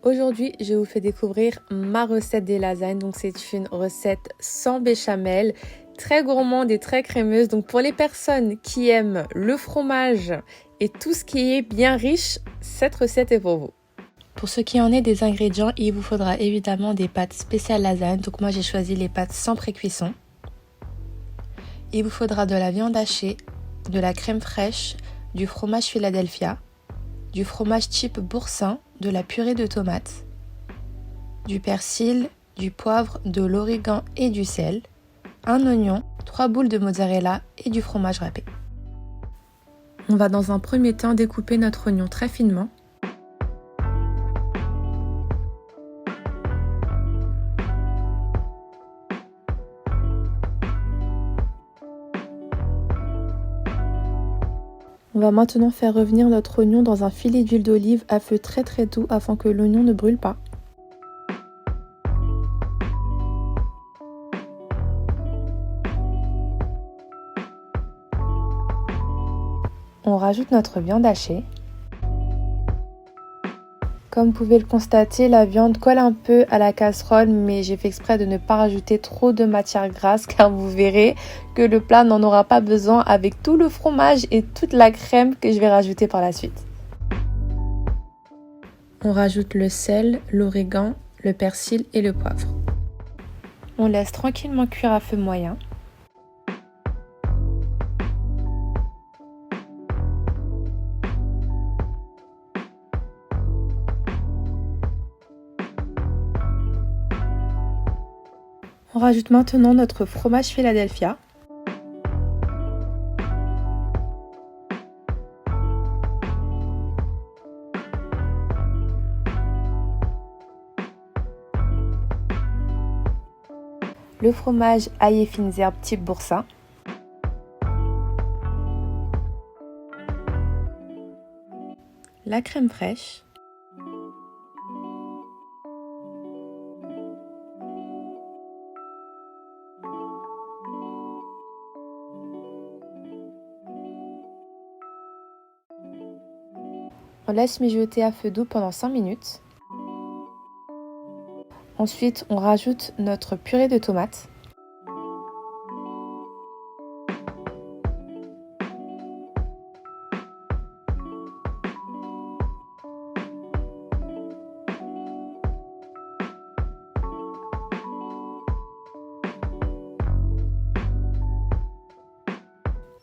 Aujourd'hui, je vous fais découvrir ma recette des lasagnes. Donc, c'est une recette sans béchamel, très gourmande et très crémeuse. Donc, pour les personnes qui aiment le fromage et tout ce qui est bien riche, cette recette est pour vous. Pour ce qui en est des ingrédients, il vous faudra évidemment des pâtes spéciales lasagne. Donc, moi, j'ai choisi les pâtes sans pré-cuisson. Il vous faudra de la viande hachée, de la crème fraîche, du fromage Philadelphia, du fromage type boursin, de la purée de tomates, du persil, du poivre, de l'origan et du sel, un oignon, 3 boules de mozzarella et du fromage râpé. On va dans un premier temps découper notre oignon très finement. On va maintenant faire revenir notre oignon dans un filet d'huile d'olive à feu très doux afin que l'oignon ne brûle pas. On rajoute notre viande hachée. Comme vous pouvez le constater, la viande colle un peu à la casserole, mais j'ai fait exprès de ne pas rajouter trop de matière grasse car vous verrez que le plat n'en aura pas besoin avec tout le fromage et toute la crème que je vais rajouter par la suite. On rajoute le sel, l'origan, le persil et le poivre. On laisse tranquillement cuire à feu moyen. On rajoute maintenant notre fromage Philadelphia. Le fromage ail et fines herbes type boursin. La crème fraîche. On laisse mijoter à feu doux pendant 5 minutes. Ensuite, on rajoute notre purée de tomates.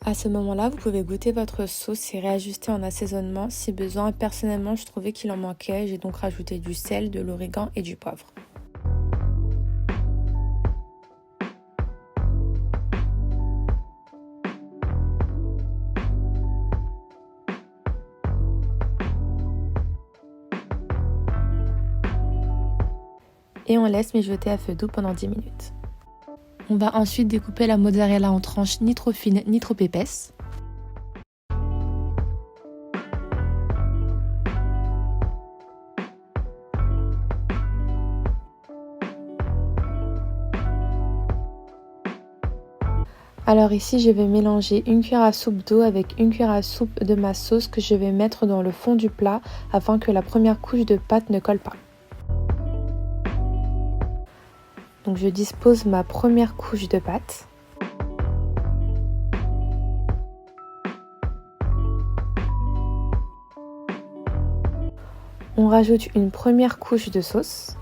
À ce moment-là, vous pouvez goûter votre sauce et réajuster en assaisonnement si besoin. Personnellement, je trouvais qu'il en manquait, j'ai donc rajouté du sel, de l'origan et du poivre. Et on laisse mijoter à feu doux pendant 10 minutes. On va ensuite découper la mozzarella en tranches ni trop fines ni trop épaisses. Alors ici, je vais mélanger une cuillère à soupe d'eau avec une cuillère à soupe de ma sauce que je vais mettre dans le fond du plat afin que la première couche de pâte ne colle pas. Donc je dispose ma première couche de pâte. On rajoute une première couche de sauce.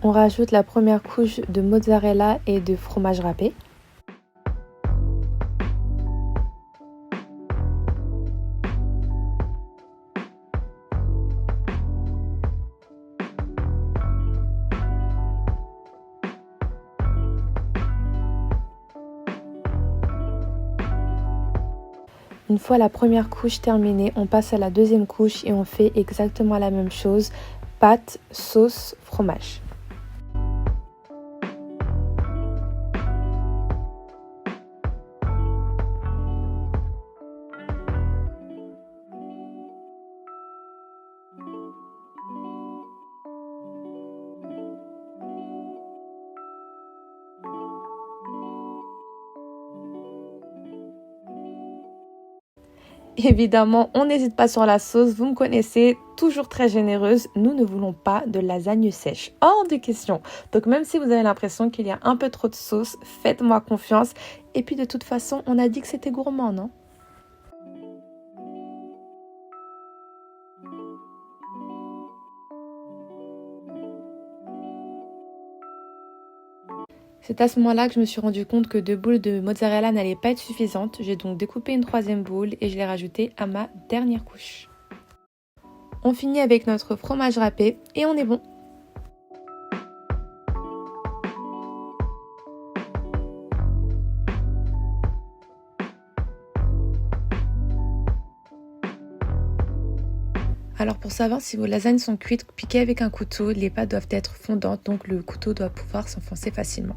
On rajoute la première couche de mozzarella et de fromage râpé. Une fois la première couche terminée, on passe à la deuxième couche et on fait exactement la même chose, pâte, sauce, fromage. évidemment, on n'hésite pas sur la sauce, vous me connaissez, toujours très généreuse. Nous ne voulons pas de lasagne sèche, hors de question. Donc même si vous avez l'impression qu'il y a un peu trop de sauce, faites-moi confiance. Et puis de toute façon, on a dit que c'était gourmand, non? C'est à ce moment-là que je me suis rendu compte que 2 boules de mozzarella n'allaient pas être suffisantes. J'ai donc découpé une 3e boule et je l'ai rajoutée à ma dernière couche. On finit avec notre fromage râpé et on est bon. Alors pour savoir si vos lasagnes sont cuites, piquez avec un couteau. Les pâtes doivent être fondantes, donc le couteau doit pouvoir s'enfoncer facilement.